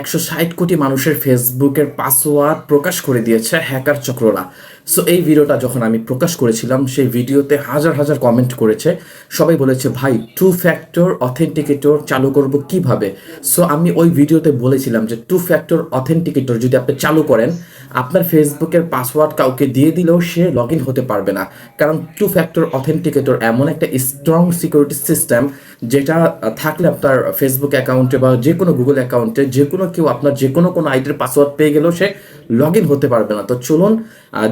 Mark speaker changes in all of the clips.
Speaker 1: 160 কোটি মানুষের ফেসবুকের পাসওয়ার্ড প্রকাশ করে দিয়েছে হ্যাকার চক্ররা। সো এই ভিডিওটা যখন আমি প্রকাশ করেছিলাম, সেই ভিডিওতে হাজার হাজার কমেন্ট করেছে। সবাই বলেছে, ভাই টু ফ্যাক্টর অথেন্টিকেটর চালু করব কিভাবে। সো আমি ওই ভিডিওতে বলেছিলাম যে টু ফ্যাক্টর অথেন্টিকেটর যদি আপনি চালু করেন, আপনার ফেসবুকের পাসওয়ার্ড কাউকে দিয়ে দিলেও সে লগ ইন হতে পারবে না। কারণ টু ফ্যাক্টর অথেন্টিকেটর এমন একটা স্ট্রং সিকিউরিটি সিস্টেম, যেটা থাকলে আপনার ফেসবুক অ্যাকাউন্টে বা যে কোনো গুগল অ্যাকাউন্টে যে কোনো কেউ আপনার যে কোনো আইডির পাসওয়ার্ড পেয়ে গেলেও সে লগ ইন হতে পারবে না। তো চলুন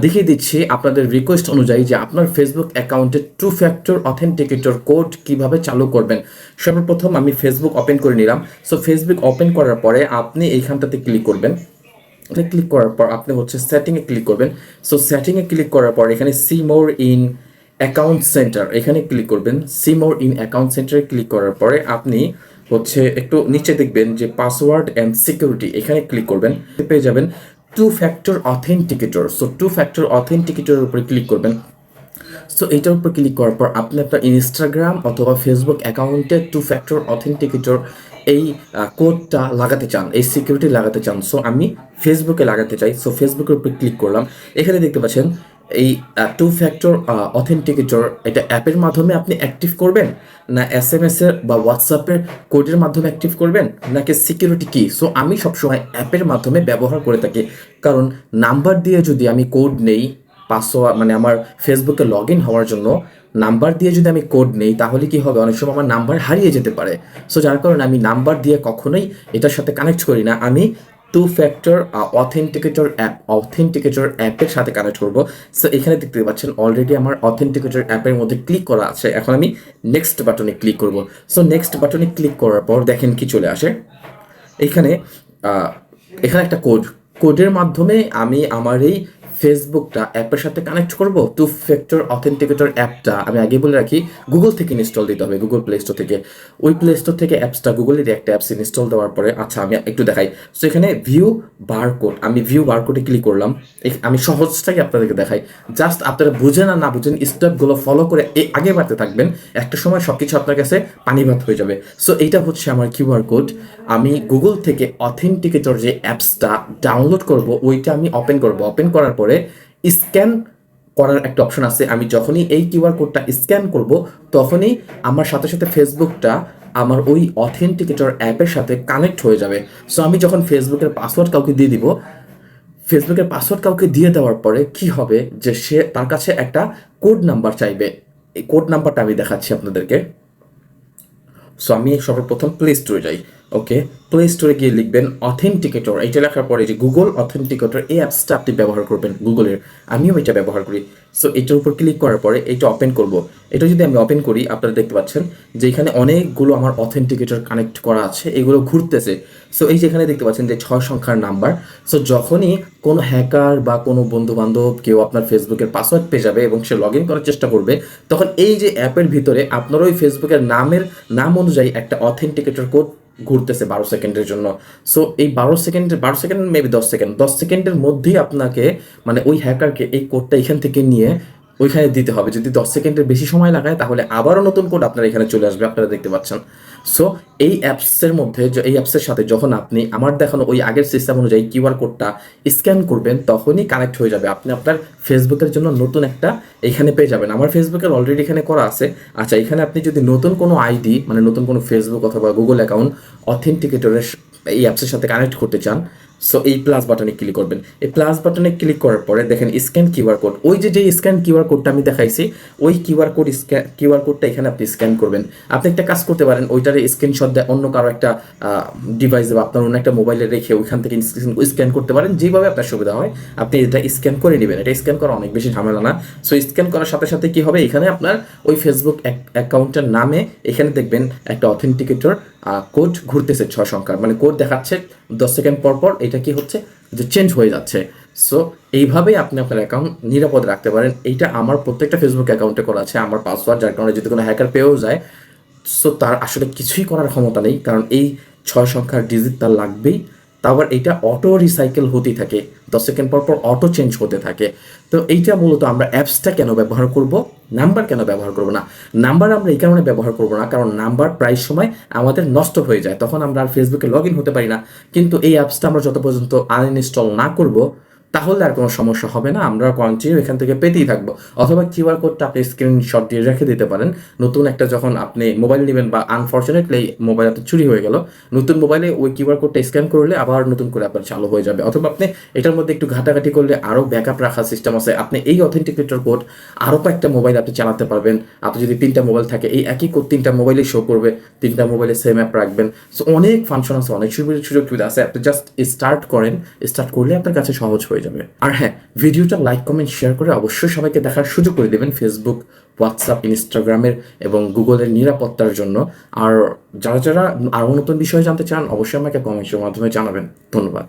Speaker 1: দেখিয়ে দিচ্ছি আপনাদের রিকোয়েস্ট অনুযায়ী যে আপনার ফেসবুক অ্যাকাউন্টে টু ফ্যাক্টর অথেন্টিকেটর কোড কিভাবে চালু করবেন। সর্বপ্রথম আমি ফেসবুক ওপেন করে নিলাম। সো ফেসবুক ওপেন করার পরে আপনি এইখানটাতে ক্লিক করবেন। ক্লিক করার পর আপনি হচ্ছে সেটিংয়ে ক্লিক করবেন। সো সেটিংয়ে ক্লিক করার পর এখানে see more in account center এখানে ক্লিক করবেন। সি মোর ইন অ্যাকাউন্ট সেন্টারে ক্লিক করার পরে আপনি হচ্ছে একটু নিচে দেখবেন যে পাসওয়ার্ড অ্যান্ড সিকিউরিটি, এখানে ক্লিক করবেন। পেয়ে যাবেন two factor authenticator. So two factor অথেন্টিকেটরের উপরে ক্লিক করবেন। সো এইটার উপর ক্লিক করার পর আপনি আপনার ইনস্টাগ্রাম অথবা ফেসবুক অ্যাকাউন্টে টু ফ্যাক্টর অথেন্টিকেটর এই কোডটা লাগাতে চান, এই সিকিউরিটি লাগাতে চান। সো আমি ফেসবুকে লাগাতে চাই। সো ফেসবুকের উপর ক্লিক করলাম। এখানে দেখতে পাচ্ছেন এই টু ফ্যাক্টর অথেন্টিকেটর, এটা অ্যাপের মাধ্যমে আপনি অ্যাক্টিভ করবেন, না SMS এর বা হোয়াটসঅ্যাপের কোডের মাধ্যমে অ্যাক্টিভ করবেন, নাকি সিকিউরিটি কি। সো আমি সবসময় অ্যাপের মাধ্যমে ব্যবহার করে থাকি। কারণ নাম্বার দিয়ে যদি আমি কোড নেই, পাসওয়ার্ড মানে আমার ফেসবুকে লগ ইন হওয়ার জন্য নাম্বার দিয়ে যদি আমি কোড নেই, তাহলে কি হবে, অনেক সময় আমার নাম্বার হারিয়ে যেতে পারে। সো যার কারণে আমি নাম্বার দিয়ে কখনোই এটার সাথে কানেক্ট করি না। আমি টু ফ্যাক্টর অথেন্টিকেটর অ্যাপের সাথে কানেক্ট করব। সো এখানে দেখতে পাচ্ছেন অলরেডি আমার অথেন্টিকেটর অ্যাপের মধ্যে ক্লিক করা আছে। এখন আমি নেক্সট বাটনে ক্লিক করব। সো নেক্সট বাটনে ক্লিক করার পর দেখেন কি চলে আসে। এখানে এখানে একটা কোডের মাধ্যমে আমি আমার এই ফেসবুকটা অ্যাপের সাথে কানেক্ট করব। টু ফ্যাক্টর অথেন্টিকেটর অ্যাপটা আমি আগে বলে রাখি গুগল থেকে ইনস্টল দিতে হবে, গুগল প্লে স্টোর থেকে। ওই প্লে স্টোর থেকে অ্যাপসটা, গুগলের একটা অ্যাপস ইনস্টল দেওয়ার পরে, আচ্ছা আমি একটু দেখাই। সো এখানে ভিউ বারকোড, আমি ভিউ বারকোডে ক্লিক করলাম। আমি সহজটাই আপনাদেরকে দেখাই। জাস্ট আপনারা বুঝেন আর না বুঝেন স্টেপগুলো ফলো করে আগে বাড়তে থাকবেন। একটা সময় সব কিছু আপনার কাছে পানি ভাত হয়ে যাবে। সো এইটা হচ্ছে আমার কিউআর কোড। আমি গুগল থেকে অথেন্টিকেটর যে অ্যাপসটা ডাউনলোড করব, ওইটা আমি ওপেন করব। ওপেন করার পরে স্ক্যান করার একটা অপশন আছে। আমি যখনই এই কিউআর কোডটা স্ক্যান করব, তখনই আমার সাথে সাথে ফেসবুকটা আমার ওই অথেন্টিকেটর অ্যাপের সাথে কানেক্ট হয়ে যাবে। সো আমি যখন ফেসবুকের পাসওয়ার্ড কাউকে দিয়ে দিব, ফেসবুকের পাসওয়ার্ড কাউকে দিয়ে দেওয়ার পরে কি হবে যে সে তার কাছে একটা কোড নাম্বার চাইবে। এই কোড নাম্বারটা আমি দেখাচ্ছি আপনাদেরকে। সো আমি সর্বপ্রথম প্লে স্টোরে যাই। ওকে, প্লে স্টোরে গিয়ে লিখবেন অথেন্টিকেটর। এইটা লেখার পরে যে গুগল অথেন্টিকেটর, এই অ্যাপসটা আপনি ব্যবহার করবেন গুগলের। আমিও এটা ব্যবহার করি। সো এটার উপর ক্লিক করার পরে এটা ওপেন করব। এটা যদি আমি ওপেন করি, আপনারা দেখতে পাচ্ছেন যে এখানে অনেকগুলো আমার অথেন্টিকেটর কানেক্ট করা আছে, এগুলো ঘুরতেছে। সো এই যে এখানে দেখতে পাচ্ছেন যে 6 সংখ্যার নাম্বার। সো যখনই কোনো হ্যাকার বা কোনো বন্ধু বান্ধব কেউ আপনার ফেসবুকের পাসওয়ার্ড পেয়ে যাবে এবং সে লগ ইন করার চেষ্টা করবে, তখন এই যে অ্যাপের ভিতরে আপনার ওই ফেসবুকের নাম অনুযায়ী একটা অথেন্টিকেটর কোড ঘুরতেছে 12 সেকেন্ডের জন্য। সো এই 12 সেকেন্ড মেবি 10 সেকেন্ডের মধ্যেই আপনাকে মানে ওই হ্যাকারকে এই কোডটা এখান থেকে নিয়ে ওইখানে দিতে হবে। যদি 10 সেকেন্ডের বেশি সময় লাগায়, তাহলে আবারও নতুন কোড আপনার এখানে চলে আসবে, আপনারা দেখতে পাচ্ছেন। সো এই অ্যাপসের মধ্যে, এই অ্যাপসের সাথে যখন আপনি আমার দেখানো ওই আগের সিস্টেম অনুযায়ী কিউআর কোডটা স্ক্যান করবেন, তখনই কানেক্ট হয়ে যাবে। আপনি আপনার ফেসবুকের জন্য নতুন একটা এখানে পেয়ে যাবেন। আমার ফেসবুকের অলরেডি এখানে করা আছে। আচ্ছা, এখানে আপনি যদি নতুন কোনো আইডি মানে নতুন কোনো ফেসবুক অথবা গুগল অ্যাকাউন্ট অথেন্টিকেটরের এই অ্যাপসের সাথে কানেক্ট করতে চান, সো এই প্লাস বাটনে ক্লিক করবেন। এই প্লাস বাটনে ক্লিক করার পরে দেখেন স্ক্যান কিউআর কোড। ওই যে স্ক্যান কিউআর কোডটা আমি দেখাইছি, ওই কিউআর কোডটা এখানে আপনি স্ক্যান করবেন। আপনি একটা কাজ করতে পারেন, ওইটারে স্ক্রিনশট দেয় অন্য কারো একটা ডিভাইসে বা আপনার অন্য একটা মোবাইলে রেখে ওইখান থেকে স্ক্যান করতে পারেন। যেভাবে আপনার সুবিধা হয় আপনি এটা স্ক্যান করে নেবেন। এটা স্ক্যান করা অনেক বেশি ঝামেলা না। সো স্ক্যান করার সাথে সাথে কি হবে, এখানে আপনার ওই ফেসবুক অ্যাকাউন্টের নামে এখানে দেখবেন একটা অথেন্টিকেটর কোড ঘুরতেছে 6 সংখ্যার, মানে কোড দেখাচ্ছে 10 সেকেন্ড পর পর। এটা কি হচ্ছে যে চেঞ্জ হয়ে যাচ্ছে। সো এইভাবেই আপনি আপনার অ্যাকাউন্ট নিরাপদ রাখতে পারেন। এইটা আমার প্রত্যেকটা ফেসবুক অ্যাকাউন্টে করা আছে, আমার পাসওয়ার্ড, যার কারণে যদি কোনো হ্যাকার পেয়েও যায়, সো তার আসলে কিছুই করার ক্ষমতা নেই, কারণ এই 6 সংখ্যার ডিজিট তার লাগবেই। তারপর এটা অটো রিসাইকেল হতেই থাকে, 10 সেকেন্ড পর পর অটো চেঞ্জ হতে থাকে। তো এইটা মূলত আমরা অ্যাপসটা কেন ব্যবহার করব, নাম্বার কেন ব্যবহার করব না? নাম্বার আমরা এই কারণে ব্যবহার করব না, কারণ নাম্বার প্রায় সময় আমাদের নষ্ট হয়ে যায়, তখন আমরা আর ফেসবুকে লগ ইন হতে পারি না। কিন্তু এই অ্যাপসটা আমরা যত পর্যন্ত আনইনস্টল না করব, তাহলে আর কোনো সমস্যা হবে না, আমরা কন্টিনিউ এখান থেকে পেতেই থাকবো। অথবা কিউআর কোডটা আপনি স্ক্রিনশট দিয়ে রেখে দিতে পারেন। নতুন একটা যখন আপনি মোবাইল নেবেন বা আনফর্চুনেটলি মোবাইল আপনার চুরি হয়ে গেল, নতুন মোবাইলে ওই কিউআর কোডটা স্ক্যান করলে আবার নতুন করে আপনার চালু হয়ে যাবে। অথবা আপনি এটার মধ্যে একটু ঘাটাঘাটি করলে আরও ব্যাকআপ রাখার সিস্টেম আছে, আপনি এই অথেন্টিকেটর কোড আরও কয়েকটা মোবাইল আপনি চালাতে পারবেন। আপনি যদি 3টা মোবাইল থাকে, এই একই কোড 3টা মোবাইলে শো করবে, 3টা মোবাইলে সেম অ্যাপ রাখবেন। সো অনেক ফাংশন আছে, অনেক সুযোগ সুবিধা আছে, আপনি জাস্ট স্টার্ট করেন, স্টার্ট করলে আপনার কাছে সহজ হয়ে যাবে। আর হ্যাঁ, ভিডিওটা লাইক কমেন্ট শেয়ার করে অবশ্যই সবাইকে দেখার সুযোগ করে দেবেন ফেসবুক, হোয়াটসঅ্যাপ, ইনস্টাগ্রামের এবং গুগলের নিরাপত্তার জন্য। আর যারা আরও নতুন বিষয়ে জানতে চান অবশ্যই আমাকে কমেন্টের মাধ্যমে জানাবেন। ধন্যবাদ।